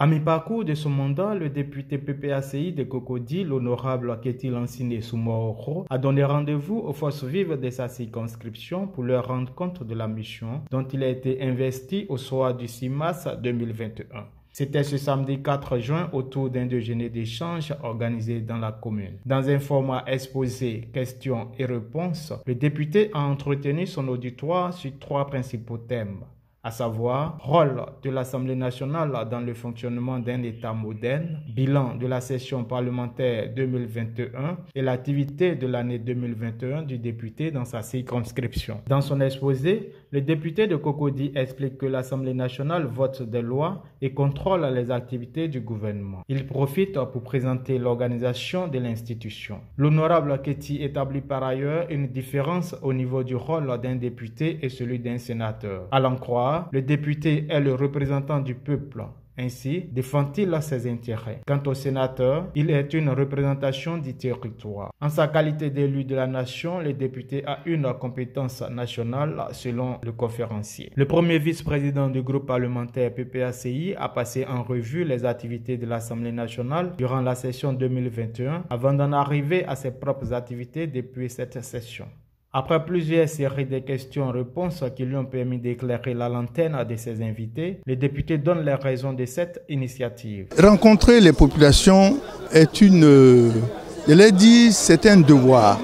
À mi-parcours de son mandat, le député PPACI de Cocody, l'honorable Ketty Lansine Soumahoro, a donné rendez-vous aux forces vives de sa circonscription pour leur rendre compte de la mission dont il a été investi au soir du 6 mars 2021. C'était ce samedi 4 juin autour d'un déjeuner d'échange organisé dans la commune. Dans un format exposé, questions et réponses, le député a entretenu son auditoire sur 3 principaux thèmes, à savoir rôle de l'Assemblée nationale dans le fonctionnement d'un État moderne, bilan de la session parlementaire 2021 et l'activité de l'année 2021 du député dans sa circonscription. Dans son exposé, le député de Cocody explique que l'Assemblée nationale vote des lois et contrôle les activités du gouvernement. Il profite pour présenter l'organisation de l'institution. L'honorable Ketty établit par ailleurs une différence au niveau du rôle d'un député et celui d'un sénateur. À l'en croire, le député est le représentant du peuple. Ainsi, défend-il ses intérêts. Quant au sénateur, il est une représentation du territoire. En sa qualité d'élu de la nation, le député a une compétence nationale selon le conférencier. Le premier vice-président du groupe parlementaire PPACI a passé en revue les activités de l'Assemblée nationale durant la session 2021 avant d'en arriver à ses propres activités depuis cette session. Après plusieurs séries de questions-réponses qui lui ont permis d'éclairer la lanterne de ses invités, le député donne les raisons de cette initiative. Rencontrer les populations est je l'ai dit, c'est un devoir,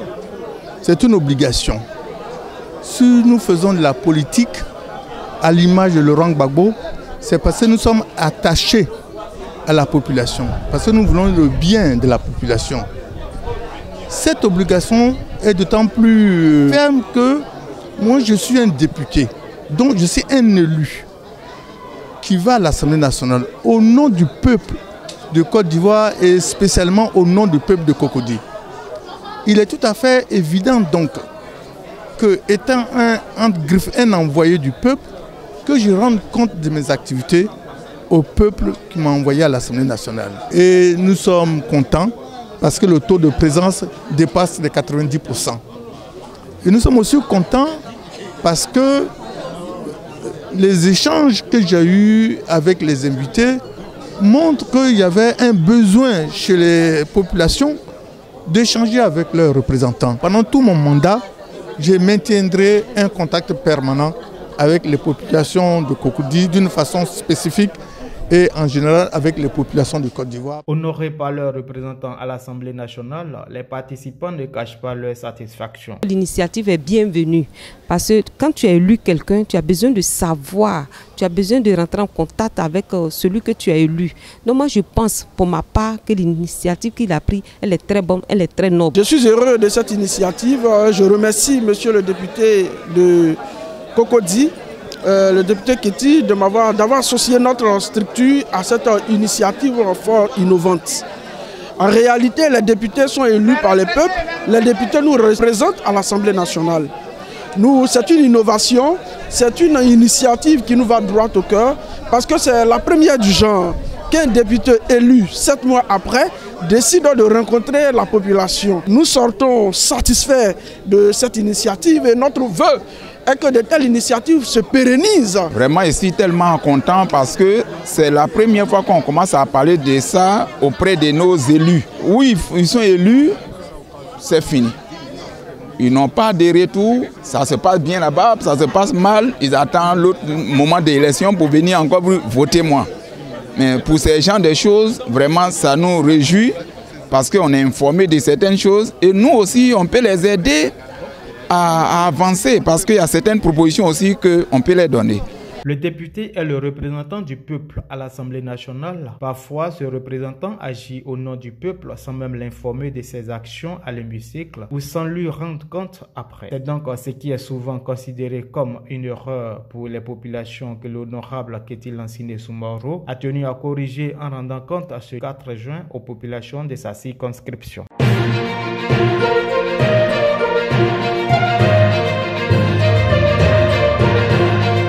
c'est une obligation. Si nous faisons de la politique à l'image de Laurent Gbagbo, c'est parce que nous sommes attachés à la population, parce que nous voulons le bien de la population. Cette obligation est d'autant plus ferme que moi je suis un député, donc je suis un élu qui va à l'Assemblée nationale au nom du peuple de Côte d'Ivoire et spécialement au nom du peuple de Cocody. Il est tout à fait évident donc que, étant un envoyé du peuple, que je rende compte de mes activités au peuple qui m'a envoyé à l'Assemblée nationale. Et nous sommes contents parce que le taux de présence dépasse les 90%. Et nous sommes aussi contents parce que les échanges que j'ai eus avec les invités montrent qu'il y avait un besoin chez les populations d'échanger avec leurs représentants. Pendant tout mon mandat, je maintiendrai un contact permanent avec les populations de Cocody d'une façon spécifique et en général avec les populations de Côte d'Ivoire. Honorés par leurs représentants à l'Assemblée nationale, les participants ne cachent pas leur satisfaction. L'initiative est bienvenue parce que quand tu as élu quelqu'un, tu as besoin de savoir, tu as besoin de rentrer en contact avec celui que tu as élu. Donc moi je pense pour ma part que l'initiative qu'il a prise, elle est très bonne, elle est très noble. Je suis heureux de cette initiative. Je remercie monsieur le député de Cocody, le député Ketty, d'avoir associé notre structure à cette initiative fort innovante. En réalité, les députés sont élus par le peuple, les députés nous représentent à l'Assemblée nationale. C'est une innovation, c'est une initiative qui nous va droit au cœur, parce que c'est la première du genre qu'un député élu 7 mois après décide de rencontrer la population. Nous sortons satisfaits de cette initiative et notre vœu est que de telles initiatives se pérennisent. Vraiment, je suis tellement content parce que c'est la première fois qu'on commence à parler de ça auprès de nos élus. Oui, ils sont élus, c'est fini. Ils n'ont pas de retour, ça se passe bien là-bas, ça se passe mal, ils attendent l'autre moment d'élection pour venir encore voter moi. Mais pour ces gens de choses, vraiment, ça nous réjouit parce qu'on est informé de certaines choses et nous aussi, on peut les aider à avancer parce qu'il y a certaines propositions aussi qu'on peut les donner. Le député est le représentant du peuple à l'Assemblée nationale. Parfois, ce représentant agit au nom du peuple sans même l'informer de ses actions à l'hémicycle ou sans lui rendre compte après. C'est donc ce qui est souvent considéré comme une erreur pour les populations que l'honorable Ketty Lansine Soumahoro a tenu à corriger en rendant compte ce 4 juin aux populations de sa circonscription.